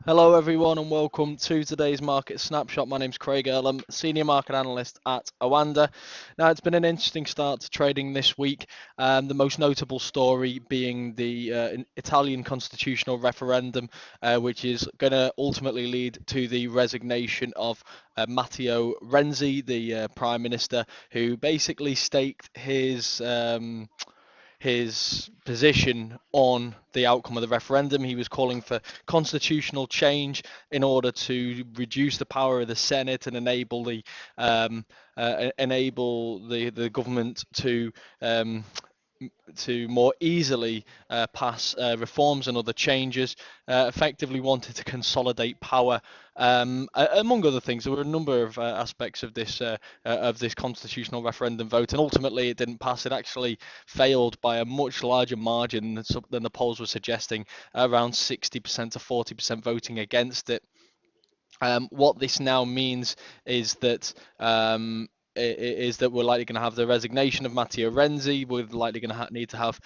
Hello everyone and welcome to today's market snapshot. My name's Craig Erlam, Senior Market Analyst at OANDA. Now it's been an interesting start to trading this week. The most notable story being the Italian constitutional referendum, which is going to ultimately lead to the resignation of Matteo Renzi, the Prime Minister, who basically staked his position on the outcome of the referendum. He was calling for constitutional change in order to reduce the power of the Senate and enable the government to more easily pass reforms and other changes. Effectively wanted to consolidate power. Among other things, there were a number of aspects of this constitutional referendum vote, and ultimately it didn't pass. It actually failed by a much larger margin than the polls were suggesting, around 60% to 40% voting against it. What this now means is that we're likely going to have the resignation of Matteo Renzi. We're likely going to need to have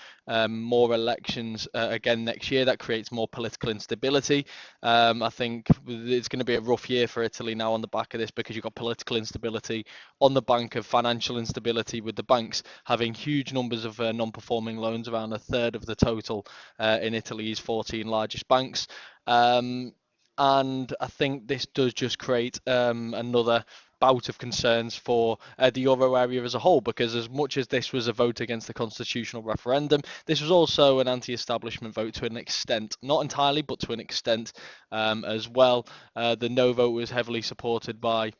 more elections again next year. That creates more political instability. I think it's going to be a rough year for Italy now on the back of this, because you've got political instability on the bank of financial instability, with the banks having huge numbers of non-performing loans, around a third of the total in Italy's 14 largest banks. And I think this does just create another bout of concerns for the euro area as a whole, because as much as this was a vote against the constitutional referendum, this was also an anti-establishment vote to an extent, not entirely, but to an extent as well. The no vote was heavily supported by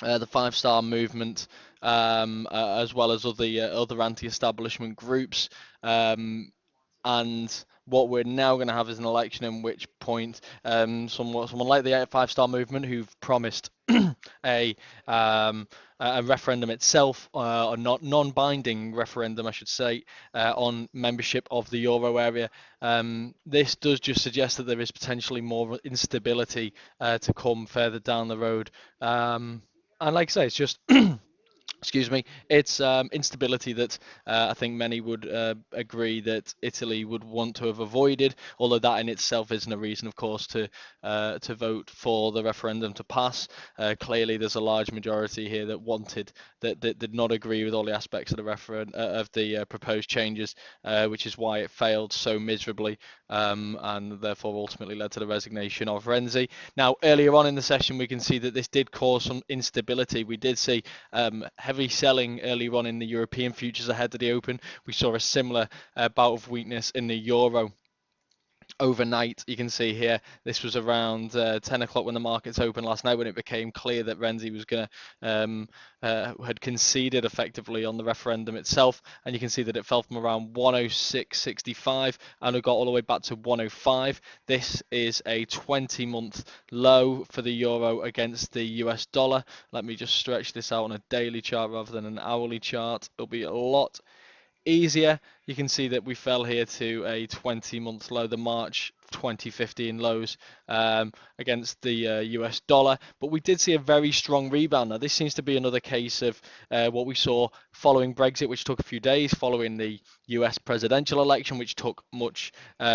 the Five Star Movement, as well as other anti-establishment groups. And what we're now going to have is an election in which point someone like the Five Star Movement, who've promised a referendum itself, a non-binding referendum, I should say, on membership of the euro area. This does just suggest that there is potentially more instability to come further down the road. And like I say, it's just excuse me, it's instability that I think many would agree that Italy would want to have avoided, although that in itself isn't a reason, of course, to vote for the referendum to pass. Clearly, there's a large majority here that did not agree with all the aspects of the proposed changes, which is why it failed so miserably, and therefore ultimately led to the resignation of Renzi. Now, earlier on in the session, we can see that this did cause some instability. We did see heavy selling early on in the European futures ahead of the open. We saw a similar bout of weakness in the euro overnight. You can see here, this was around 10 o'clock when the markets opened last night, when it became clear that Renzi was going to had conceded effectively on the referendum itself, and you can see that it fell from around 106.65 and it got all the way back to 105. This is a 20-month low for the euro against the US dollar. Let me just stretch this out on a daily chart rather than an hourly chart. It'll be a lot easier. You can see that we fell here to a 20-month low, the March 2015 lows, against the US dollar, but we did see a very strong rebound. Now, this seems to be another case of what we saw following Brexit, which took a few days, following the US presidential election, which took much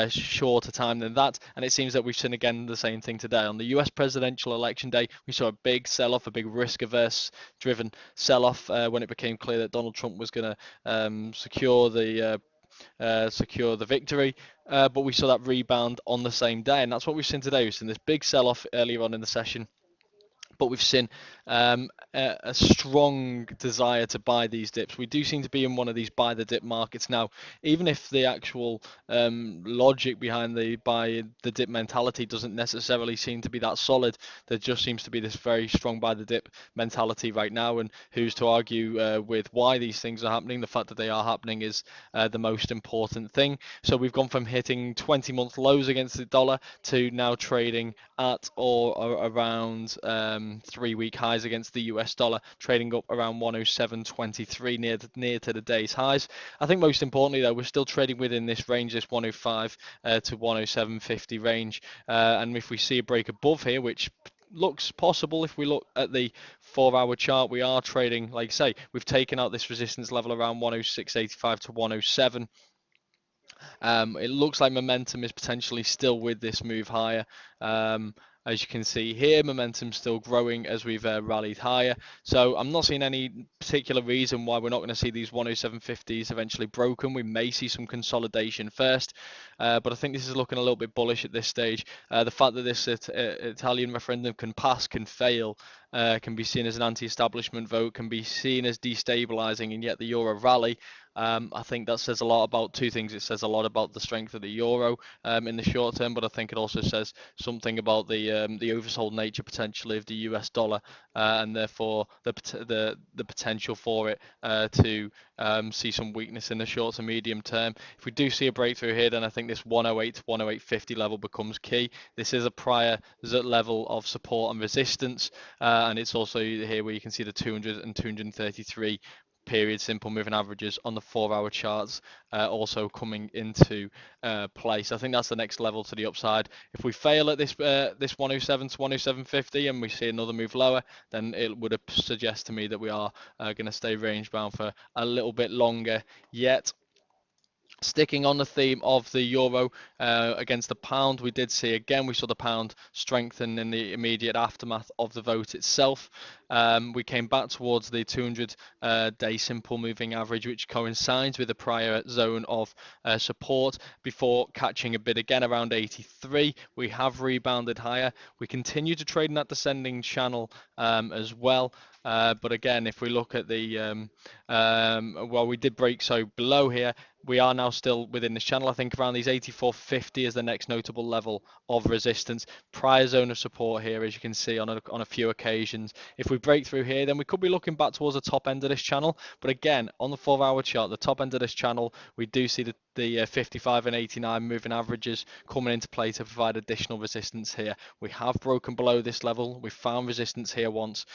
shorter time than that, and it seems that we've seen again the same thing today. On the US presidential election day, we saw a big sell-off, a big risk-averse driven sell-off when it became clear that Donald Trump was going to secure the victory, but we saw that rebound on the same day, and that's what we've seen today. We've seen this big sell-off earlier on in the session, but we've seen a strong desire to buy these dips. We do seem to be in one of these buy the dip markets now, even if the actual logic behind the buy the dip mentality doesn't necessarily seem to be that solid. There just seems to be this very strong buy the dip mentality right now, and who's to argue with why these things are happening? The fact that they are happening is the most important thing. So we've gone from hitting 20-month lows against the dollar to now trading at or around 3-week highs against the US dollar, trading up around 107.23, near to the day's highs. I think most importantly, though, we're still trading within this range, this 105 to 107.50 range, and if we see a break above here, which looks possible if we look at the 4-hour chart, we are trading, like I say, we've taken out this resistance level around 106.85 to 107. It looks like momentum is potentially still with this move higher. As you can see here, momentum still growing as we've rallied higher. So I'm not seeing any particular reason why we're not going to see these 107.50s eventually broken. We may see some consolidation first, but I think this is looking a little bit bullish at this stage. The fact that this Italian referendum can pass, can fail, can be seen as an anti-establishment vote, can be seen as destabilizing, and yet the euro rally. I think that says a lot about two things. It says a lot about the strength of the euro in the short term, but I think it also says something about the oversold nature potentially of the US dollar, and therefore the potential for it to see some weakness in the short to medium term. If we do see a breakthrough here, then I think this 108 to 108.50 level becomes key. This is a prior level of support and resistance, and it's also here where you can see the 200 and 233 period simple moving averages on the 4-hour charts also coming into place. I think that's the next level to the upside. If we fail at this 107 to 107.50 and we see another move lower, then it would suggest to me that we are going to stay range bound for a little bit longer yet. Sticking on the theme of the euro against the pound, we did see again, we saw the pound strengthen in the immediate aftermath of the vote itself. We came back towards the 200-day simple moving average, which coincides with the prior zone of support before catching a bid again around 83. We have rebounded higher. We continue to trade in that descending channel as well. But again, if we look at the, well, we did break so below here, we are now still within this channel. I think around these 84.50 is the next notable level of resistance. Prior zone of support here, as you can see on a few occasions. If we break through here, then we could be looking back towards the top end of this channel. But again, on the 4-hour chart, the top end of this channel, we do see the 55 and 89 moving averages coming into play to provide additional resistance here. We have broken below this level. We found resistance here once.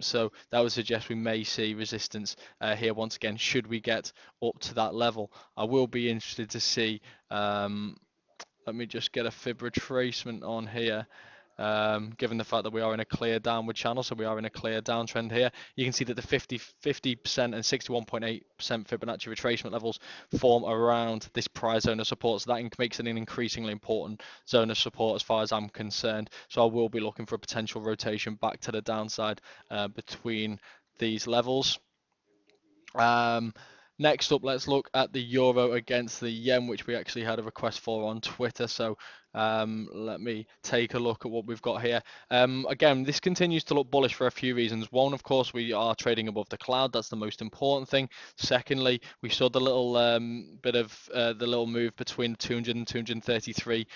So that would suggest we may see resistance here once again should we get up to that level. I will be interested to see, let me just get a fib retracement on here. Given the fact that we are in a clear downward channel, so we are in a clear downtrend here. You can see that the 50% and 61.8% Fibonacci retracement levels form around this prior zone of support, so that makes it an increasingly important zone of support as far as I'm concerned. So I will be looking for a potential rotation back to the downside between these levels. Next up, let's look at the euro against the yen, which we actually had a request for on Twitter. So let me take a look at what we've got here. Again, this continues to look bullish for a few reasons. One, of course, we are trading above the cloud. That's the most important thing. Secondly, we saw the little bit of the little move between 200 and 233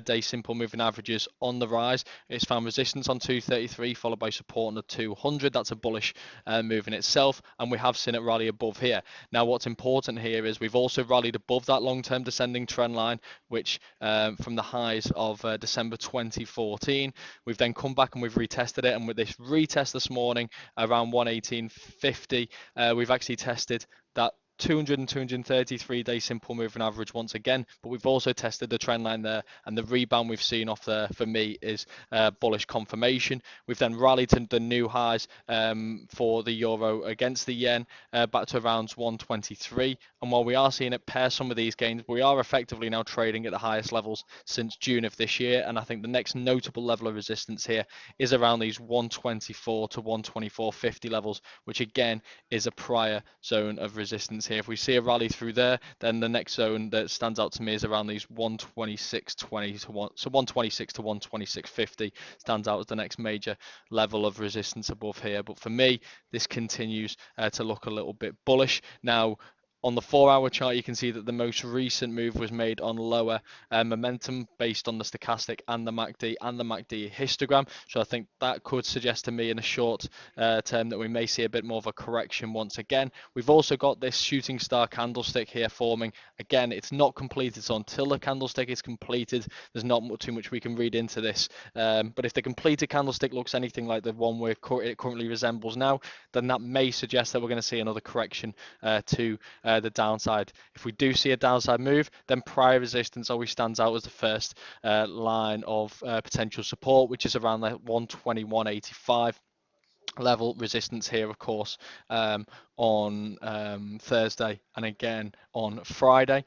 day simple moving averages on the rise. It's found resistance on 233, followed by support on the 200. That's a bullish move in itself, and we have seen it rally above here. Now, what's important here is we've also rallied above that long-term descending trend line, which from the highs of December 2014, we've then come back and we've retested it, and with this retest this morning around 118.50, we've actually tested that 200 and 233 day simple moving average once again, but we've also tested the trend line there, and the rebound we've seen off there for me is bullish confirmation. We've then rallied to the new highs for the euro against the yen back to around 123, and while we are seeing it pair some of these gains, we are effectively now trading at the highest levels since June of this year, and I think the next notable level of resistance here is around these 124 to 124.50 levels, which again is a prior zone of resistance here. If we see a rally through there, then the next zone that stands out to me is around these 126.20 to 1, so 126 to 126.50 stands out as the next major level of resistance above here. But for me, this continues to look a little bit bullish. Now, on the 4-hour chart, you can see that the most recent move was made on lower momentum based on the stochastic and the MACD histogram. So I think that could suggest to me in a short term that we may see a bit more of a correction once again. We've also got this shooting star candlestick here forming. Again, it's not completed, so until the candlestick is completed, there's not too much we can read into this. But if the completed candlestick looks anything like the one it currently resembles now, then that may suggest that we're going to see another correction to the downside. If we do see a downside move, then prior resistance always stands out as the first line of potential support, which is around the 121.85. level resistance here, of course, on Thursday and again on Friday.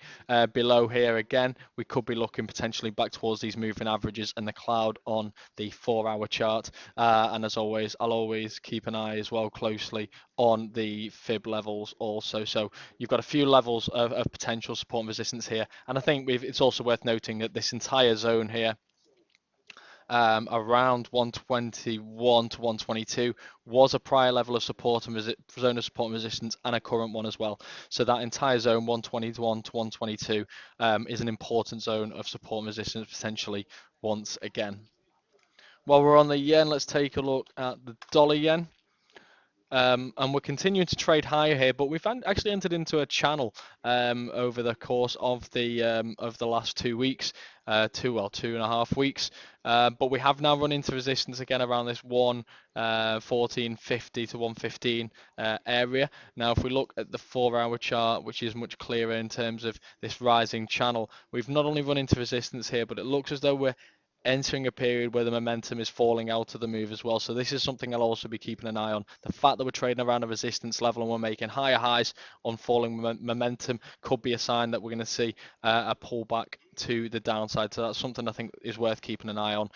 Below here again, we could be looking potentially back towards these moving averages and the cloud on the 4-hour chart. And as always, I'll always keep an eye as well closely on the fib levels also. So you've got a few levels of potential support and resistance here. And I think it's also worth noting that this entire zone here, around 121 to 122 was a prior level of support and zone of support and resistance, and a current one as well. So that entire zone 121 to 122 is an important zone of support and resistance potentially once again. While we're on the yen, let's take a look at the dollar yen. And we're continuing to trade higher here, but we've actually entered into a channel over the course of the last 2 weeks, 2.5 weeks. But we have now run into resistance again around this 114.50 to 115 area. Now, if we look at the 4-hour chart, which is much clearer in terms of this rising channel, we've not only run into resistance here, but it looks as though we're entering a period where the momentum is falling out of the move as well. So this is something I'll also be keeping an eye on. The fact that we're trading around a resistance level and we're making higher highs on falling momentum could be a sign that we're going to see a pullback to the downside. So that's something I think is worth keeping an eye on.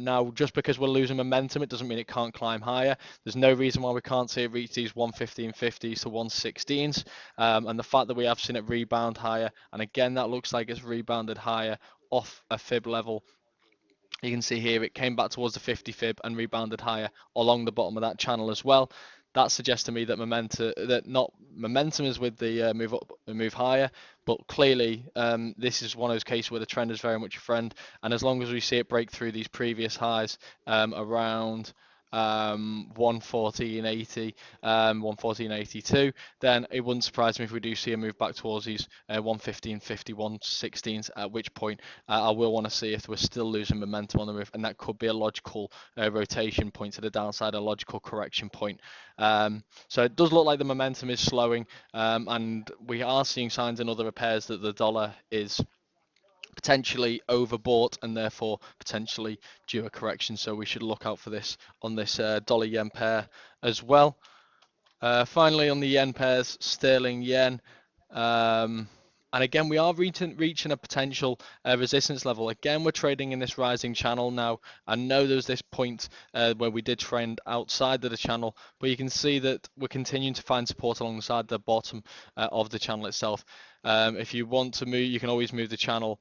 Now, just because we're losing momentum, it doesn't mean it can't climb higher. There's no reason why we can't see it reach these 115.50s to 116s. And the fact that we have seen it rebound higher, and again, that looks like it's rebounded higher off a fib level. You can see here it came back towards the 50 fib and rebounded higher along the bottom of that channel as well. That suggests to me that momentum is with the move up and move higher, but clearly this is one of those cases where the trend is very much a friend, and as long as we see it break through these previous highs around 114.80, 114.82, then it wouldn't surprise me if we do see a move back towards these 115.50, 116s, at which point I will want to see if we're still losing momentum on the move, and that could be a logical rotation point to the downside, a logical correction point. So it does look like the momentum is slowing, and we are seeing signs in other pairs that the dollar is potentially overbought and therefore potentially due a correction. So we should look out for this on this dollar yen pair as well. Finally, on the yen pairs, sterling yen. And again, we are reaching a potential resistance level. Again, we're trading in this rising channel now. I know there's this point where we did trend outside of the channel, but you can see that we're continuing to find support alongside the bottom of the channel itself. If you want to move, you can always move the channel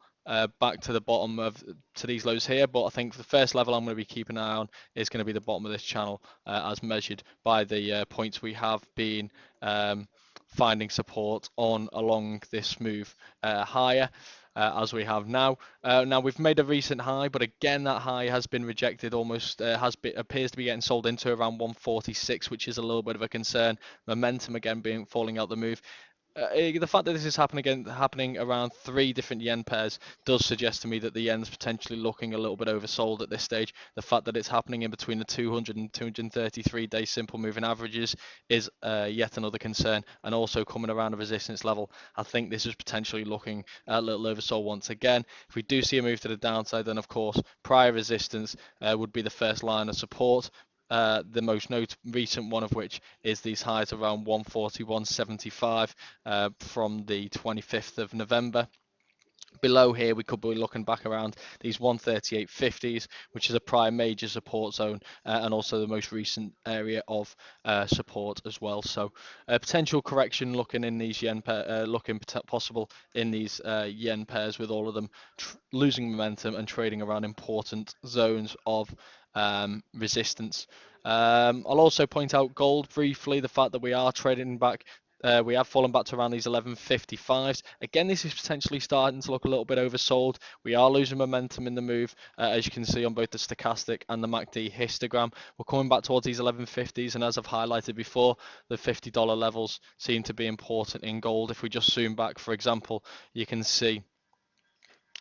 back to the bottom to these lows here, but I think the first level I'm going to be keeping an eye on is going to be the bottom of this channel as measured by the points we have been finding support on along this move higher as we have now. Now we've made a recent high, but again that high has been rejected, almost appears to be getting sold into around 146, which is a little bit of a concern. Momentum again being falling out the move. The fact that this is happening around 3 different yen pairs does suggest to me that the yen's potentially looking a little bit oversold at this stage. The fact that it's happening in between the 200 and 233-day simple moving averages is yet another concern, and also coming around a resistance level. I think this is potentially looking a little oversold once again. If we do see a move to the downside, then of course prior resistance would be the first line of support. The most recent one of which is these highs around 141.75 from the 25th of November. Below here, we could be looking back around these 138.50s, which is a prior major support zone, and also the most recent area of support as well. So, potential correction looking in these yen possible in these yen pairs, with all of them losing momentum and trading around important zones of resistance. I'll also point out gold briefly, the fact that we are trading back. We have fallen back to around these 11.55s. Again, this is potentially starting to look a little bit oversold. We are losing momentum in the move, as you can see on both the stochastic and the MACD histogram. We're coming back towards these 11.50s, and as I've highlighted before, the $50 levels seem to be important in gold. If we just zoom back, for example, you can see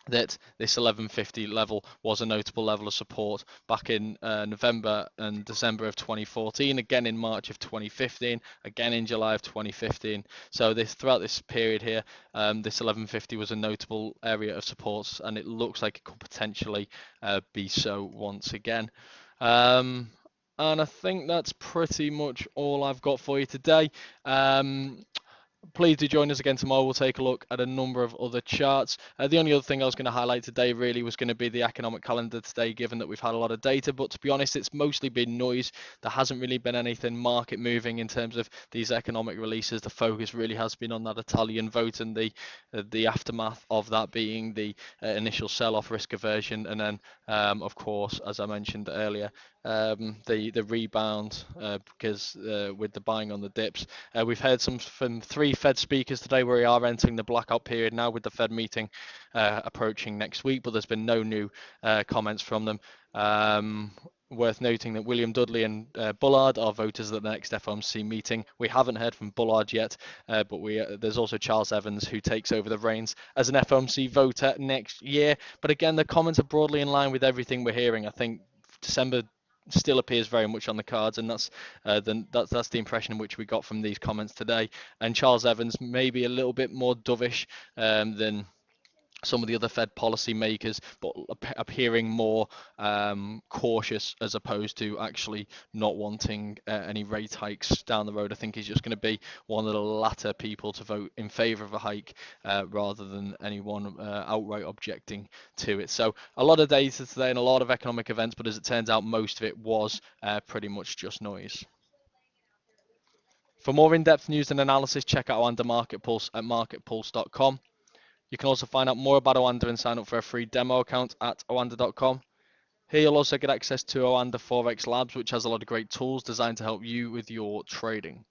that this 1150 level was a notable level of support back in November and December of 2014, again in March of 2015, again in July of 2015. So throughout this period here, this 1150 was a notable area of support, and it looks like it could potentially be so once again. And I think that's pretty much all I've got for you today. Please do join us again tomorrow. We'll take a look at a number of other charts. The only other thing I was going to highlight today really was going to be the economic calendar today, given that we've had a lot of data. But to be honest, it's mostly been noise. There hasn't really been anything market moving in terms of these economic releases. The focus really has been on that Italian vote and the aftermath of that being the initial sell-off, risk aversion, and then of course, as I mentioned earlier, the rebound because with the buying on the dips. We've heard from 3 Fed speakers today. We are entering the blackout period now with the Fed meeting approaching next week, but there's been no new comments from them. Worth noting that William Dudley and Bullard are voters at the next FOMC meeting. We haven't heard from Bullard yet, but there's also Charles Evans, who takes over the reins as an FOMC voter next year. But again, the comments are broadly in line with everything we're hearing. I think December still appears very much on the cards, and that's the impression in which we got from these comments today. And Charles Evans maybe a little bit more dovish than some of the other Fed policy makers, but appearing more cautious as opposed to actually not wanting any rate hikes down the road. I think he's just going to be one of the latter people to vote in favour of a hike rather than anyone outright objecting to it. So a lot of data today and a lot of economic events, but as it turns out, most of it was pretty much just noise. For more in-depth news and analysis, check out OANDA Market Pulse at marketpulse.com. You can also find out more about OANDA and sign up for a free demo account at oanda.com. Here you'll also get access to OANDA Forex Labs, which has a lot of great tools designed to help you with your trading.